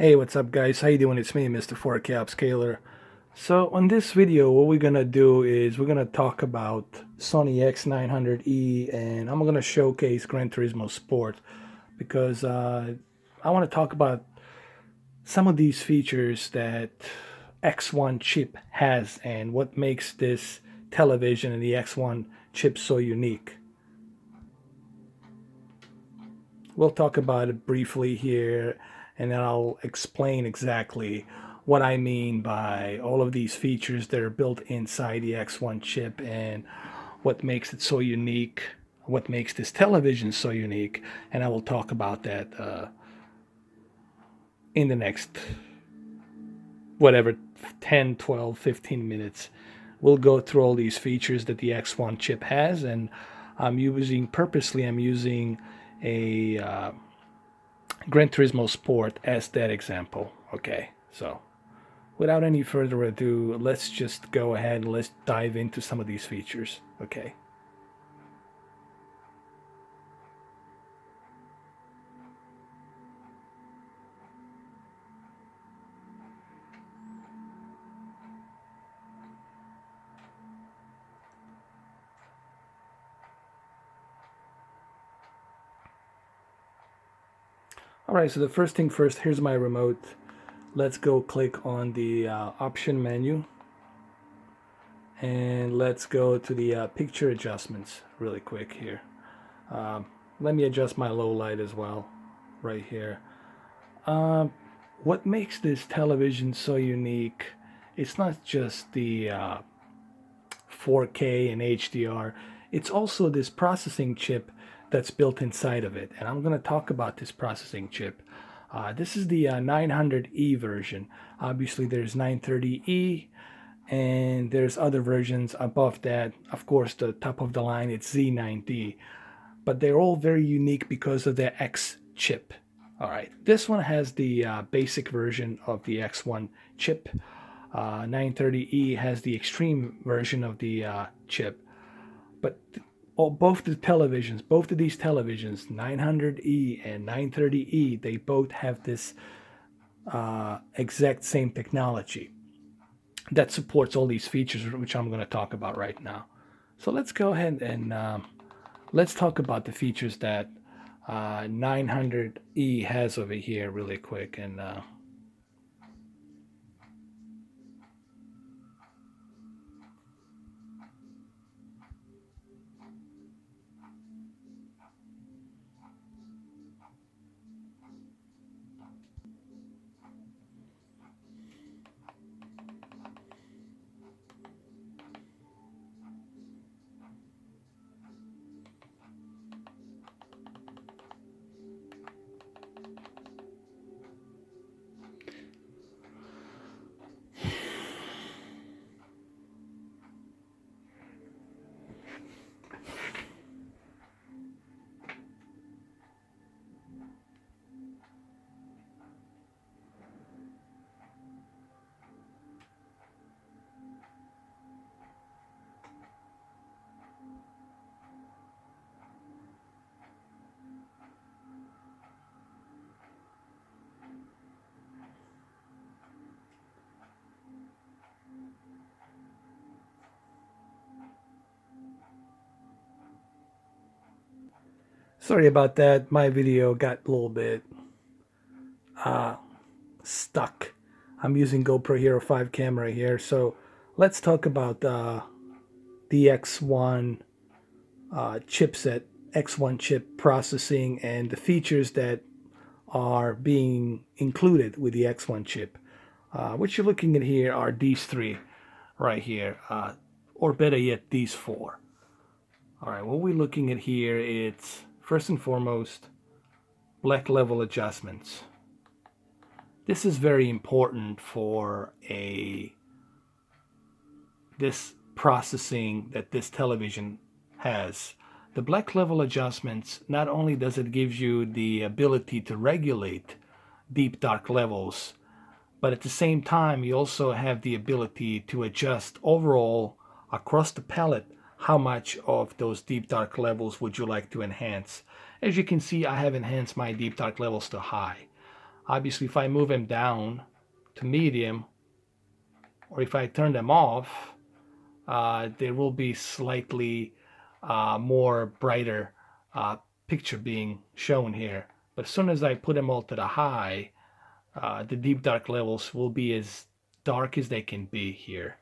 Hey, what's up guys? How you doing? It's me, Mr. 4K Upscaler. So on this video, what we're gonna do is we're gonna talk about Sony X900E, and I'm gonna showcase Gran Turismo Sport because I want to talk about some of these features that X1 chip has and what makes this television and the X1 chip so unique. We'll talk about it briefly here, and then I'll explain exactly what I mean by all of these features that are built inside the X1 chip and what makes it so unique, what makes this television so unique, and I will talk about that in the next whatever 10, 12, 15 minutes. We'll go through all these features that the X1 chip has, and I'm using a Gran Turismo Sport as that example. Okay, so without any further ado, let's just go ahead and let's dive into some of these features. Okay. All right, so the first thing first, here's my remote. Let's go click on the option menu and let's go to the picture adjustments really quick here. Let me adjust my low light as well right here. What makes this television so unique, it's not just the 4K and HDR, it's also this processing chip that's built inside of it. And I'm going to talk about this processing chip. This is the 900E version. Obviously there's 930E and there's other versions above that. Of course, the top of the line, it's Z9D. But they're all very unique because of their X chip. All right, this one has the basic version of the X1 chip. 930E has the extreme version of the chip. But both of these televisions, 900E and 930E, they both have this exact same technology that supports all these features, which I'm going to talk about right now. So let's go ahead and let's talk about the features that 900E has over here really quick. And sorry about that. My video got a little bit stuck. I'm using GoPro Hero 5 camera here. So let's talk about the X1 chipset, X1 chip processing, and the features that are being included with the X1 chip. What you're looking at here are these three right here, or better yet, these four. All right, what we're looking at here, it's first and foremost black level adjustments. This is very important for this processing that this television has. The black level adjustments, not only does it give you the ability to regulate deep dark levels, but at the same time you also have the ability to adjust overall across the palette how much of those deep dark levels would you like to enhance. As you can see, I have enhanced my deep dark levels to high. Obviously, if I move them down to medium, or if I turn them off, there will be slightly more brighter picture being shown here. But as soon as I put them all to the high, the deep dark levels will be as dark as they can be here.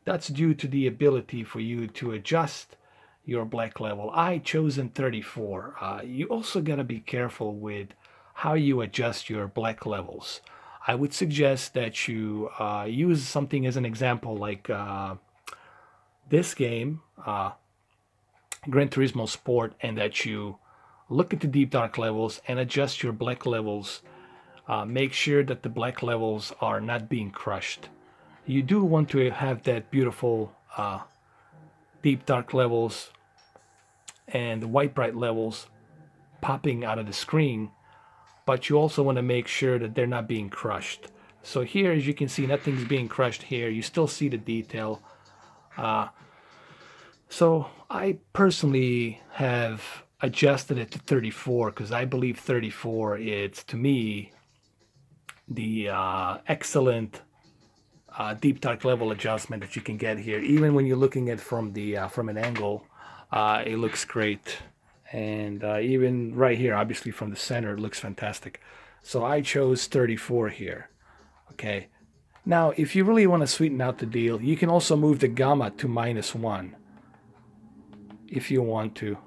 That's due to the ability for you to adjust your black level. I chosen 34. You also got to be careful with how you adjust your black levels. I would suggest that you use something as an example like this game, Gran Turismo Sport, and that you look at the deep dark levels and adjust your black levels. Make sure that the black levels are not being crushed. You do want to have that beautiful deep dark levels and the white bright levels popping out of the screen, but you also want to make sure that they're not being crushed. So here, as you can see, nothing's being crushed here. You still see the detail. So I personally have adjusted it to 34 because I believe 34 is, to me, the excellent deep dark level adjustment that you can get here. Even when you're looking at from an angle, it looks great. And even right here, obviously from the center, it looks fantastic. So I chose 34 here. Okay. Now, if you really want to sweeten out the deal, you can also move the gamma to -1. If you want to.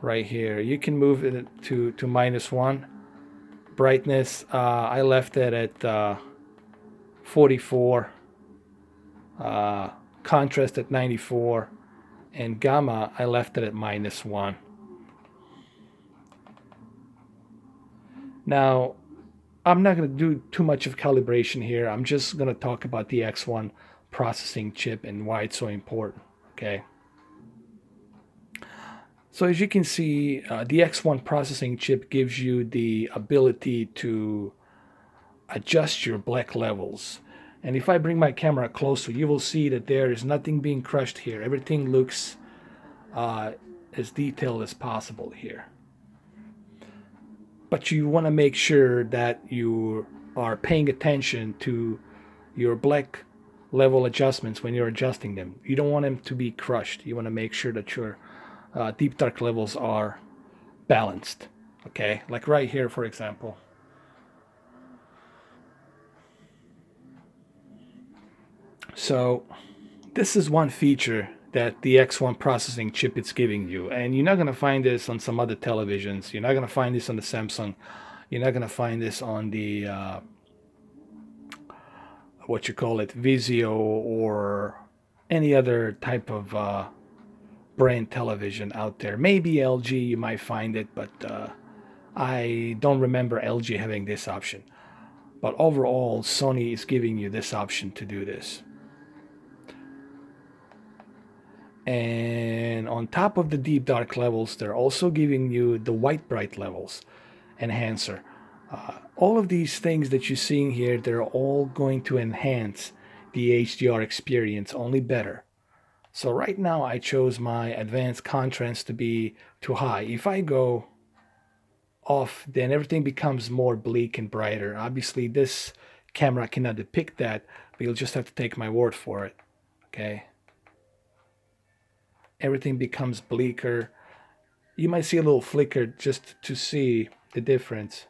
Right here, you can move it to -1. Brightness, I left it at 44. Contrast at 94. And gamma, I left it at -1. Now, I'm not going to do too much of calibration here. I'm just going to talk about the X1 processing chip and why it's so important. Okay. So as you can see, the X1 processing chip gives you the ability to adjust your black levels. And if I bring my camera closer, you will see that there is nothing being crushed here. Everything looks as detailed as possible here. But you want to make sure that you are paying attention to your black level adjustments when you're adjusting them. You don't want them to be crushed. You want to make sure that your deep dark levels are balanced. Okay, like right here, for example. So this is one feature that the X1 processing chip is giving you, and you're not going to find this on some other televisions. You're not going to find this on the Samsung. You're not going to find this on the what you call it, Vizio, or any other type of brand television out there. Maybe LG, you might find it, but I don't remember LG having this option. But overall, Sony is giving you this option to do this. And on top of the deep dark levels, they're also giving you the white bright levels enhancer. All of these things that you're seeing here, they're all going to enhance the HDR experience only better. So right now I chose my advanced contrast to be too high. If I go off, then everything becomes more bleak and brighter. Obviously this camera cannot depict that, but you'll just have to take my word for it. Okay. Everything becomes bleaker. You might see a little flicker just to see the difference.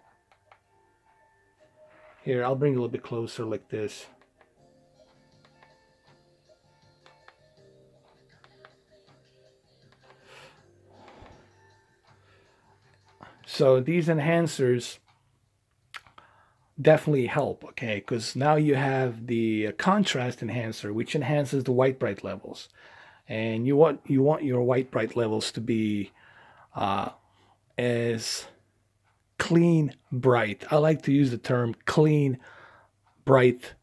Here, I'll bring it a little bit closer like this. So these enhancers definitely help, okay? Because now you have the contrast enhancer, which enhances the white bright levels. And you want your white bright levels to be as clean bright. I like to use the term clean bright,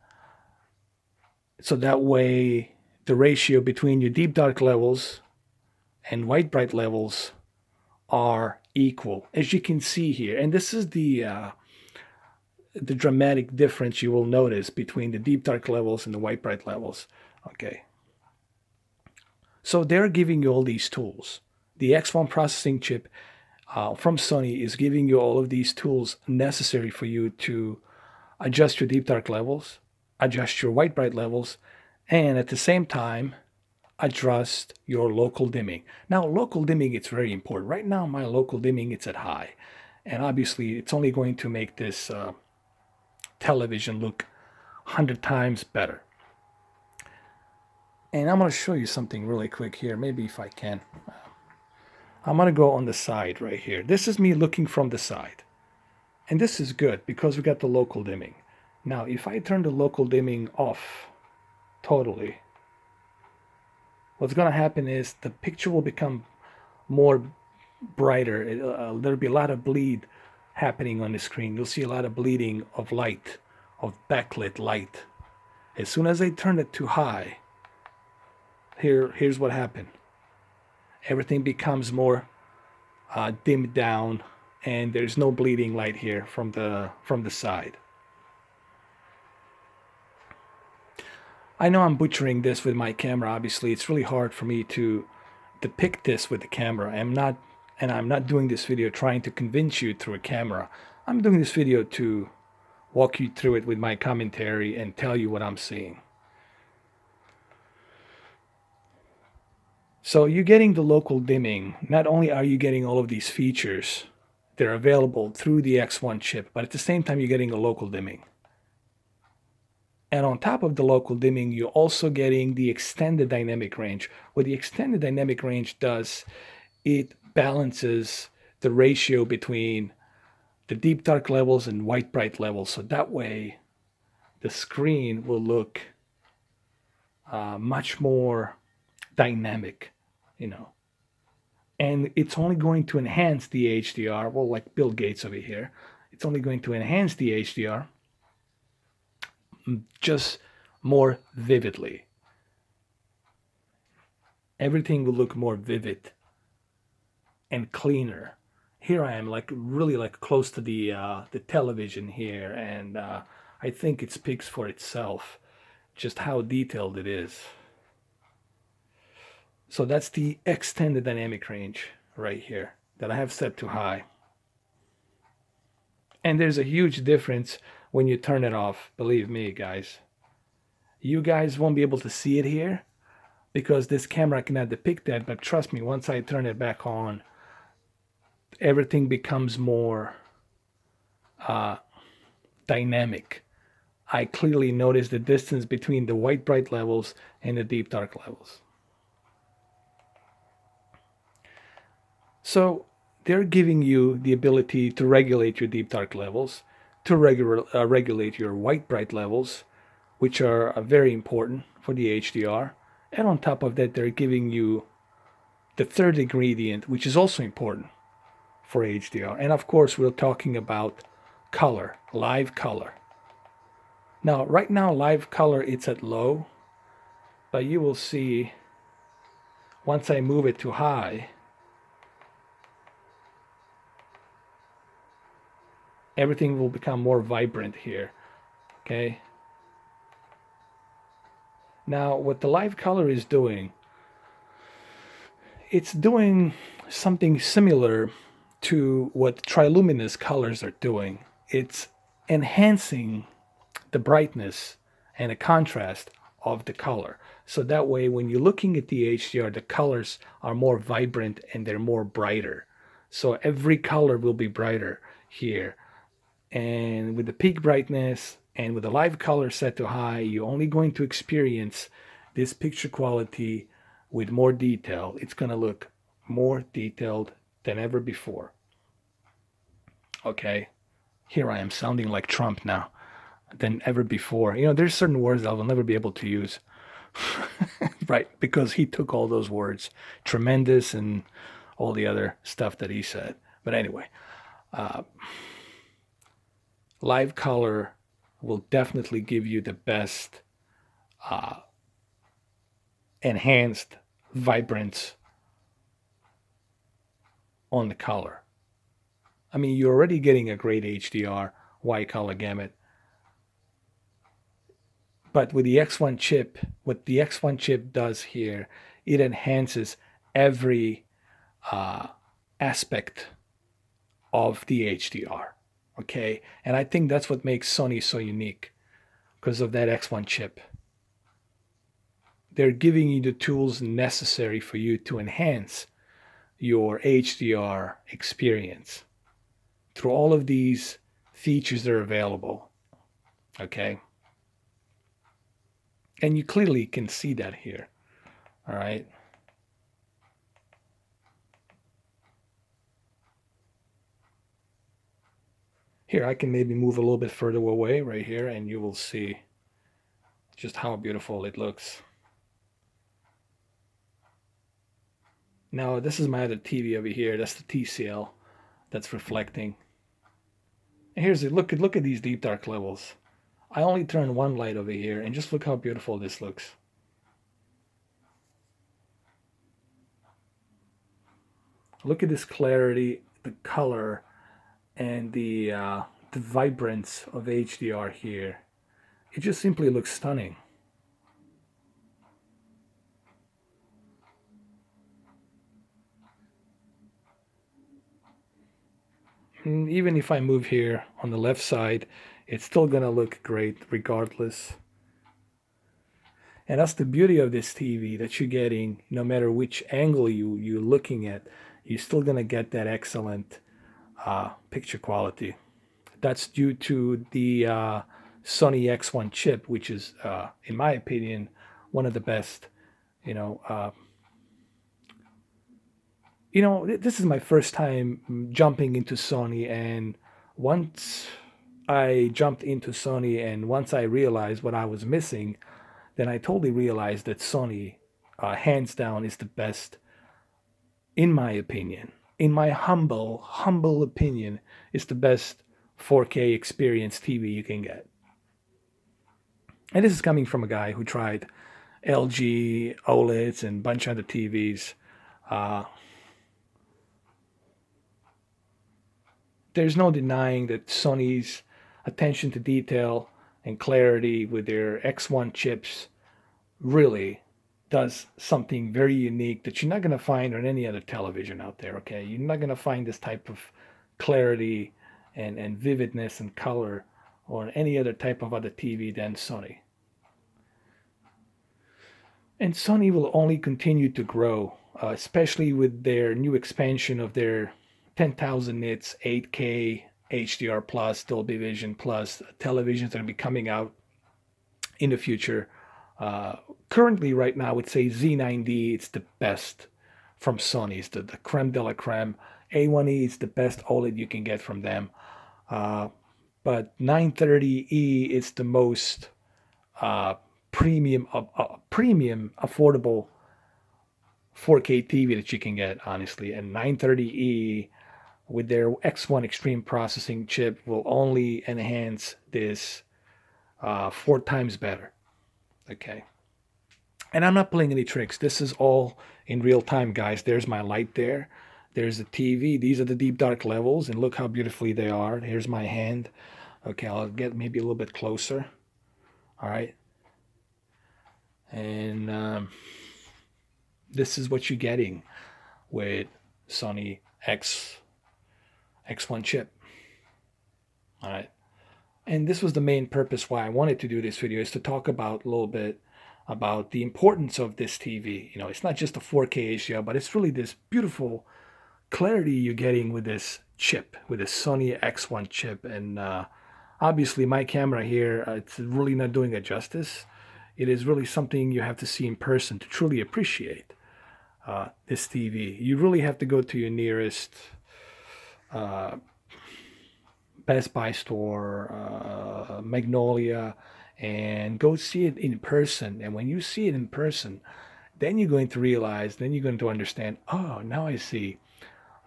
so that way the ratio between your deep dark levels and white bright levels are equal, as you can see here. And this is the dramatic difference you will notice between the deep dark levels and the white bright levels. Okay. So they're giving you all these tools. The X1 processing chip from Sony is giving you all of these tools necessary for you to adjust your deep dark levels, adjust your white bright levels, and at the same time adjust your local dimming. Now, local dimming, it's very important. Right now, my local dimming, it's at high. And obviously, it's only going to make this television look 100 times better. And I'm going to show you something really quick here, maybe if I can. I'm going to go on the side right here. This is me looking from the side. And this is good because we got the local dimming. Now, if I turn the local dimming off totally, what's going to happen is the picture will become more brighter. There'll be a lot of bleed happening on the screen. You'll see a lot of bleeding of light, of backlit light. As soon as I turn it to high, here's what happened. Everything becomes more dimmed down, and there's no bleeding light here from the side. I know I'm butchering this with my camera. Obviously, it's really hard for me to depict this with the camera. I'm not doing this video trying to convince you through a camera. I'm doing this video to walk you through it with my commentary and tell you what I'm seeing. So you're getting the local dimming. Not only are you getting all of these features, they're available through the X1 chip, but at the same time, you're getting a local dimming. And on top of the local dimming, you're also getting the extended dynamic range. What the extended dynamic range does, it balances the ratio between the deep dark levels and white bright levels. So that way, the screen will look much more dynamic, you know. And it's only going to enhance the HDR. Well, like Bill Gates over here, it's only going to enhance the HDR just more vividly. Everything will look more vivid and cleaner. Here I am, like really like close to the television here, and I think it speaks for itself, just how detailed it is. So that's the extended dynamic range right here that I have set to high. And there's a huge difference when you turn it off, believe me, guys. You guys won't be able to see it here because this camera cannot depict that, but trust me, once I turn it back on, everything becomes more dynamic. I clearly notice the distance between the white bright levels and the deep dark levels. So they're giving you the ability to regulate your deep dark levels, to regulate your white bright levels, which are very important for the HDR. And on top of that, they're giving you the third ingredient, which is also important for HDR. And of course, we're talking about color, live color. Now, right now, live color, it's at low, but you will see once I move it to high, everything will become more vibrant here, okay? Now, what the live color is doing, it's doing something similar to what triluminous colors are doing. It's enhancing the brightness and the contrast of the color. So that way, when you're looking at the HDR, the colors are more vibrant and they're more brighter. So every color will be brighter here. And with the peak brightness and with the live color set to high, you're only going to experience this picture quality with more detail. It's going to look more detailed than ever before. Okay, here I am sounding like Trump now than ever before. You know, there's certain words that I will never be able to use. Right, because he took all those words, tremendous and all the other stuff that he said. But anyway, live color will definitely give you the best enhanced vibrance on the color. I mean, you're already getting a great HDR, wide color gamut. But with the X1 chip, what the X1 chip does here, it enhances every aspect of the HDR. Okay, and I think that's what makes Sony so unique, because of that X1 chip. They're giving you the tools necessary for you to enhance your HDR experience through all of these features that are available. Okay, and you clearly can see that here. All right. Here, I can maybe move a little bit further away right here, and you will see just how beautiful it looks. Now, this is my other TV over here. That's the TCL that's reflecting. And here's it. Look at these deep dark levels. I only turned one light over here, and just look how beautiful this looks. Look at this clarity, the color, and the vibrance of HDR here. It just simply looks stunning. And even if I move here on the left side, it's still gonna look great regardless. And that's the beauty of this TV, that you're getting, no matter which angle you're looking at, you're still gonna get that excellent picture quality. That's due to the Sony X1 chip, which is, in my opinion, one of the best. This is my first time jumping into Sony, and once I jumped into Sony and once I realized what I was missing, then I totally realized that Sony, hands down, is the best, in my opinion. In my humble opinion, is the best 4K experience TV you can get. And this is coming from a guy who tried LG, OLEDs, and a bunch of other TVs. There's no denying that Sony's attention to detail and clarity with their X1 chips really does something very unique that you're not going to find on any other television out there. Okay, you're not going to find this type of clarity and vividness and color on any other type of other TV than Sony. And Sony will only continue to grow, especially with their new expansion of their 10,000 nits 8K HDR plus Dolby Vision plus televisions that are going to be coming out in the future. Currently, right now, I would say Z9D, it's the best from Sony. It's the creme de la creme. A1E is the best OLED you can get from them. But 930E is the most premium, affordable 4K TV that you can get, honestly. And 930E with their X1 Extreme processing chip will only enhance this 4 times better. Okay. And I'm not playing any tricks. This is all in real time, guys. There's my light there. There's the TV. These are the deep dark levels, and look how beautifully they are. Here's my hand. Okay, I'll get maybe a little bit closer. All right. And this is what you're getting with Sony X1 chip. All right. And this was the main purpose why I wanted to do this video, is to talk about a little bit about the importance of this TV. It's not just a 4K HDR, but it's really this beautiful clarity you're getting with this chip, with this Sony X1 chip. And obviously my camera here, it's really not doing it justice. It is really something you have to see in person to truly appreciate this TV. You really have to go to your nearest Best Buy store, Magnolia, and go see it in person. And when you see it in person, then you're going to realize, then you're going to understand, oh, now I see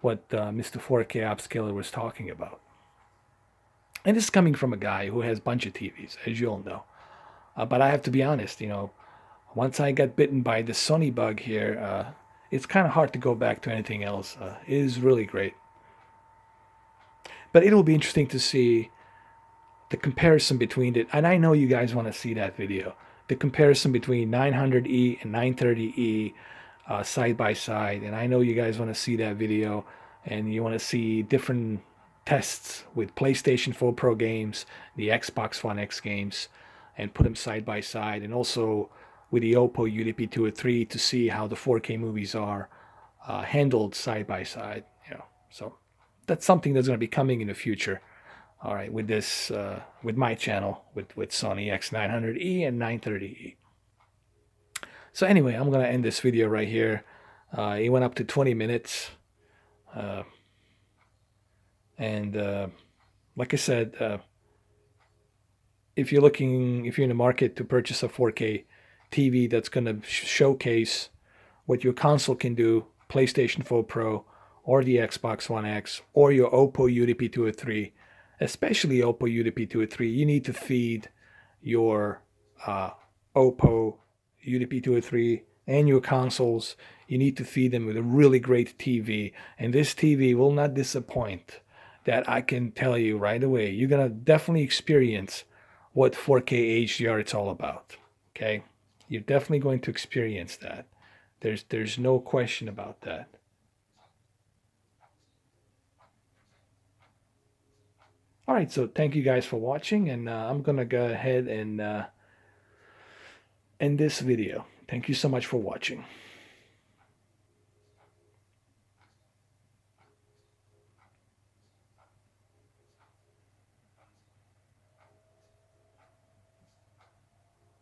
what Mr. 4K Upscaler was talking about. And this is coming from a guy who has a bunch of TVs, as you all know. But I have to be honest, once I got bitten by the Sony bug here, it's kind of hard to go back to anything else. It is really great. But it'll be interesting to see the comparison between it. And I know you guys want to see that video. The comparison between 900E and 930E side by side. And I know you guys want to see that video. And you want to see different tests with PlayStation 4 Pro games, the Xbox One X games, and put them side by side, and also with the Oppo UDP203 to see how the 4K movies are handled side by side. So that's something that's going to be coming in the future. All right, with this, with my channel, with Sony X900E and 930E. So anyway, I'm gonna end this video right here. It went up to 20 minutes, and like I said, if you're in the market to purchase a 4K TV that's gonna showcase what your console can do, PlayStation 4 Pro, or the Xbox One X, or your Oppo UDP203, especially Oppo UDP203, you need to feed your Oppo UDP203 and your consoles. You need to feed them with a really great TV, and this TV will not disappoint. That I can tell you right away. You're gonna definitely experience what 4K HDR it's all about. Okay, you're definitely going to experience that. There's no question about that. All right, so thank you guys for watching, and I'm gonna go ahead and end this video. Thank you so much for watching.